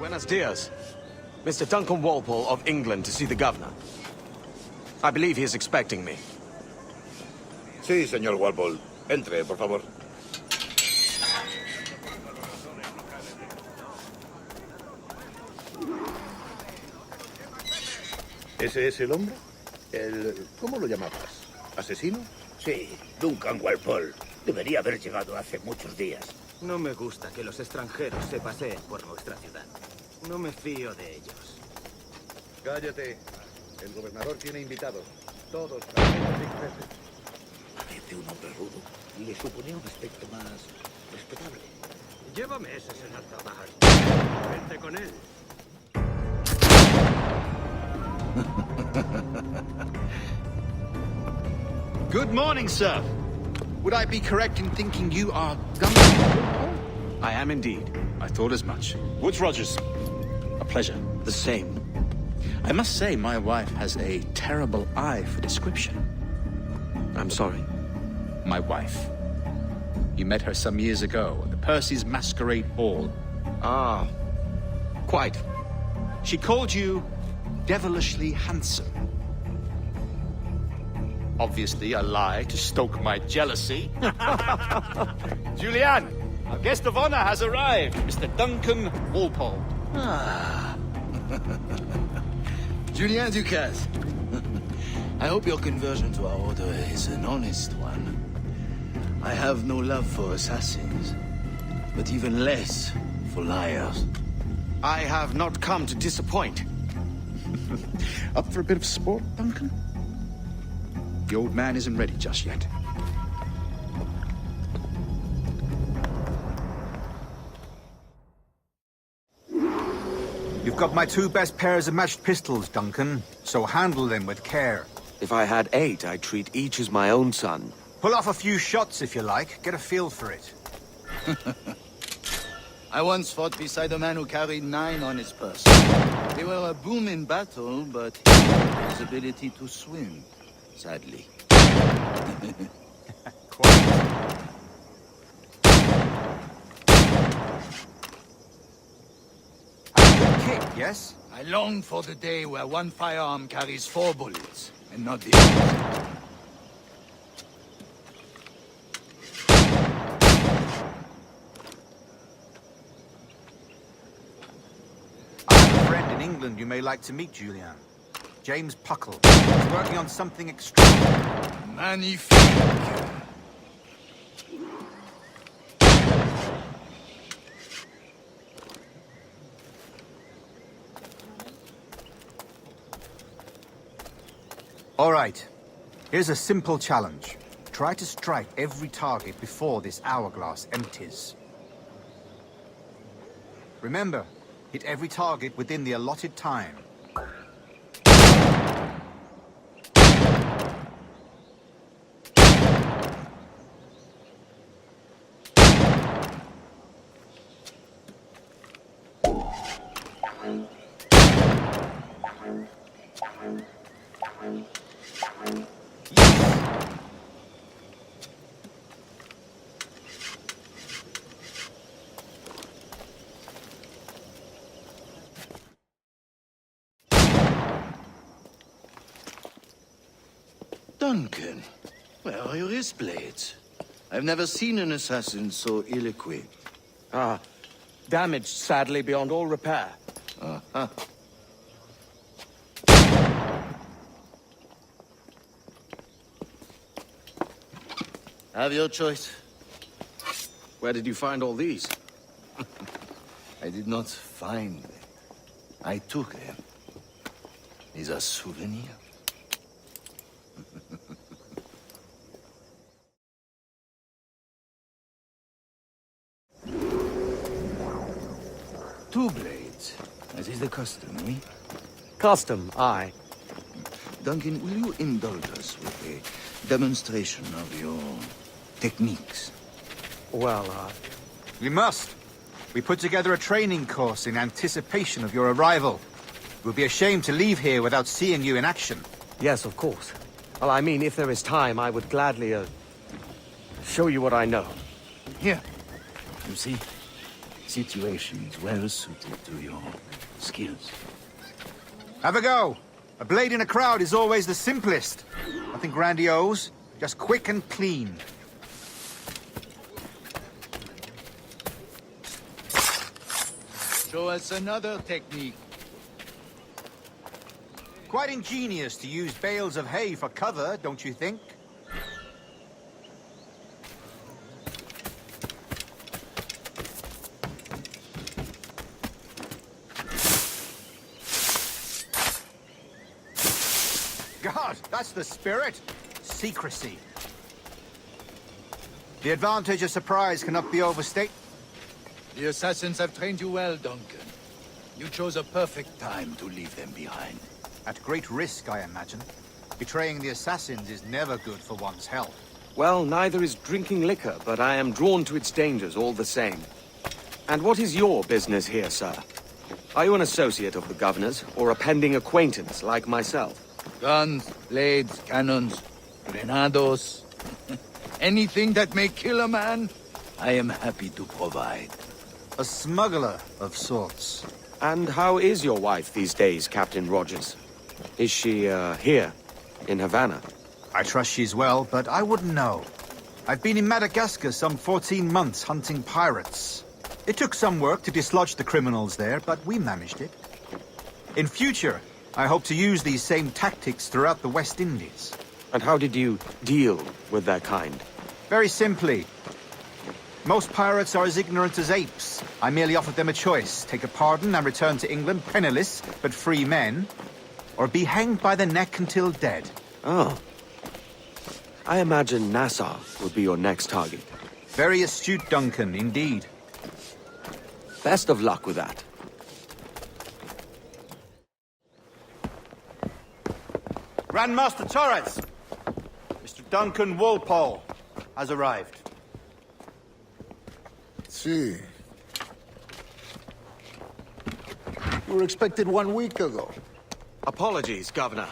Buenos dias. Mr. Duncan Walpole of England to see the governor. I believe he is expecting me. Sí, señor Walpole. Entre, por favor. ¿Ese es el hombre? ¿Cómo lo llamabas? ¿Asesino? Sí, Duncan Walpole. Debería haber llegado hace muchos días. No me gusta que los extranjeros se paseen por nuestra ciudad. No me fío de ellos. Cállate. El gobernador tiene invitados. Todos franceses y ingleses. Parece un hombre rudo y le suponía un aspecto más respetable. Llévame ese senador. Vente con él. Good morning, sir. Would I be correct in thinking you are Duncan? I am indeed. I thought as much. Woods Rogers. A pleasure. The same. I must say, my wife has a terrible eye for description. I'm sorry. My wife. You met her some years ago at the Percy's Masquerade Ball. Ah, quite. She called you devilishly handsome. Obviously a lie to stoke my jealousy. Julianne, our guest of honor has arrived, Mr. Duncan Walpole. Ah. Julien Ducasse. I hope your conversion to our order is an honest one. I have no love for assassins, but even less for liars. I have not come to disappoint. Up for a bit of sport, Duncan? The old man isn't ready just yet. You've got my two best pairs of matched pistols, Duncan, so handle them with care. If I had 8, I'd treat each as my own son. Pull off a few shots if you like, get a feel for it. I once fought beside a man who carried 9 on his purse. They were a boom in battle, but his ability to swim, sadly. Quite. A good kick, yes? I long for the day where one firearm carries 4 bullets, and not the opposite. I have a friend in England you may like to meet, Julian. James Puckle. He's working on something extraordinary. Magnifique! All right. Here's a simple challenge. Try to strike every target before this hourglass empties. Remember, hit every target within the allotted time. Duncan, where are your wrist blades? I've never seen an assassin so ill-equipped. Ah, damaged sadly beyond all repair. Uh-huh. Have your choice. Where did you find all these? I did not find them. I took them. These are souvenirs. Two blades, as is the custom, oui? Custom, aye. Duncan, will you indulge us with a demonstration of your techniques? Well, We must. We put together a training course in anticipation of your arrival. It would be a shame to leave here without seeing you in action. yes, of course. Well, I mean, if there is time, I would gladly, show you what I know. Here. You see? situations well suited to your skills. Have a go. A blade in a crowd is always the simplest. Nothing grandiose, just quick and clean. Show us another technique. Quite ingenious to use bales of hay for cover, don't you think? God, that's the spirit. Secrecy. The advantage of surprise cannot be overstated. The assassins have trained you well, Duncan. You chose a perfect time to leave them behind. At great risk, I imagine. Betraying the assassins is never good for one's health. Well, neither is drinking liquor, but I am drawn to its dangers all the same. And what is your business here, sir? Are you an associate of the governor's, or a pending acquaintance like myself? Guns, blades, cannons, grenados. Anything that may kill a man, I am happy to provide. A smuggler of sorts. And how is your wife these days, Captain Rogers? Is she, here, in Havana? I trust she's well, but I wouldn't know. I've been in Madagascar some 14 months hunting pirates. It took some work to dislodge the criminals there, but we managed it. In future, I hope to use these same tactics throughout the West Indies. And how did you deal with their kind? Very simply. Most pirates are as ignorant as apes. I merely offered them a choice. Take a pardon and return to England penniless, but free men. Or be hanged by the neck until dead. Oh. I imagine Nassau would be your next target. Very astute, Duncan, indeed. Best of luck with that. Grandmaster Torres! Mr. Duncan Walpole has arrived. See. You were expected 1 week ago. Apologies, Governor.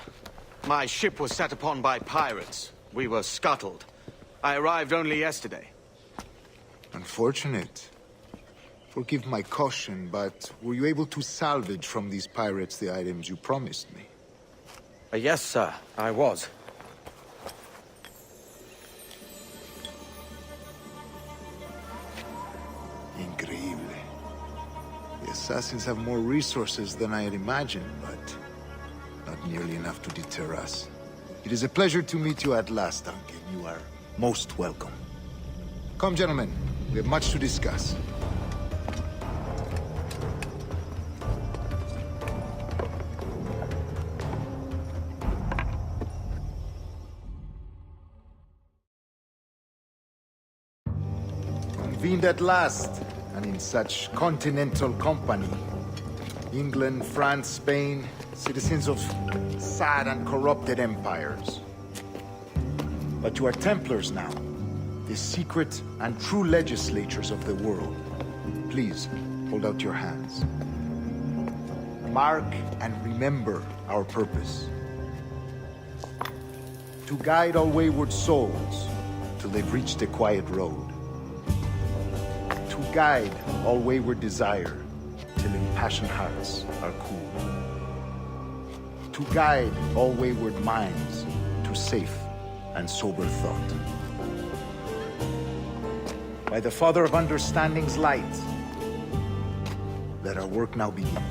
My ship was set upon by pirates. We were scuttled. I arrived only yesterday. Unfortunate. Forgive my caution, but were you able to salvage from these pirates the items you promised me? Yes, sir, I was. Increíble. The assassins have more resources than I had imagined, but not nearly enough to deter us. It is a pleasure to meet you at last, Duncan. You are most welcome. Come, gentlemen. We have much to discuss. Convened at last, and in such continental company. England, France, Spain, citizens of sad and corrupted empires. But you are Templars now, the secret and true legislatures of the world. Please, hold out your hands. Mark and remember our purpose. To guide all wayward souls till they've reached a quiet road. To guide all wayward desire till impassioned hearts are cool. To guide all wayward minds to safe and sober thought. By the Father of Understanding's light, let our work now begin.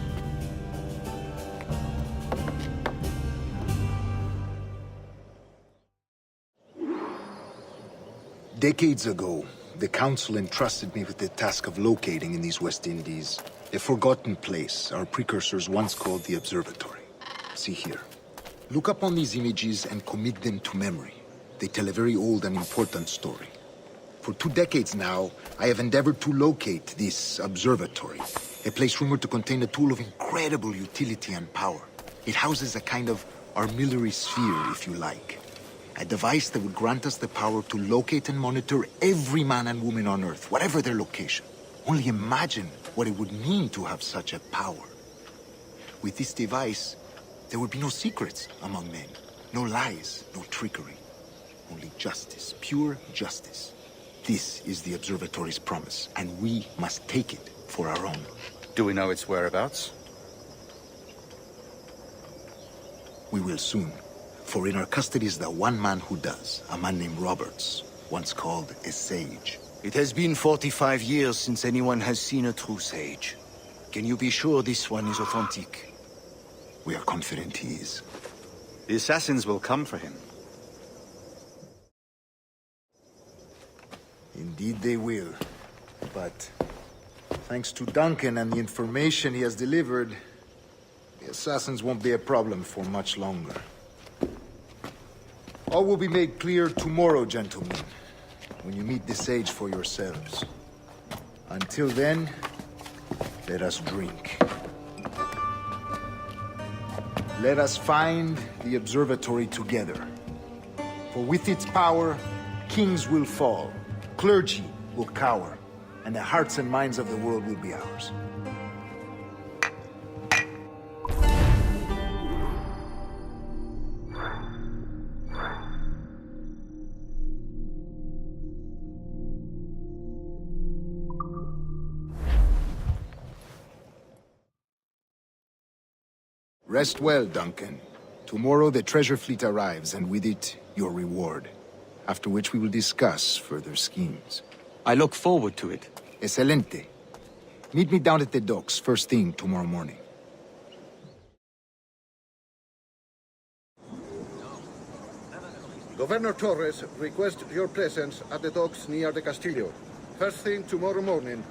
Decades ago, the Council entrusted me with the task of locating in these West Indies a forgotten place our precursors once called the Observatory. See here. Look upon these images and commit them to memory. They tell a very old and important story. For 2 decades now, I have endeavored to locate this observatory, a place rumored to contain a tool of incredible utility and power. It houses a kind of armillary sphere, if you like. A device that would grant us the power to locate and monitor every man and woman on Earth, whatever their location. Only imagine what it would mean to have such a power. With this device, there would be no secrets among men, no lies, no trickery. Only justice, pure justice. This is the Observatory's promise, and we must take it for our own. Do we know its whereabouts? We will soon. For in our custody is the one man who does, a man named Roberts, once called a sage. It has been 45 years since anyone has seen a true sage. Can you be sure this one is authentic? We are confident he is. The assassins will come for him. Indeed they will. But thanks to Duncan and the information he has delivered, the assassins won't be a problem for much longer. All will be made clear tomorrow, gentlemen, when you meet the sage for yourselves. Until then, let us drink. Let us find the observatory together. For with its power, kings will fall, clergy will cower, and the hearts and minds of the world will be ours. Rest well, Duncan. Tomorrow the treasure fleet arrives, and with it, your reward. After which we will discuss further schemes. I look forward to it. Excelente. Meet me down at the docks first thing tomorrow morning. Governor Torres requests your presence at the docks near the Castillo. First thing tomorrow morning.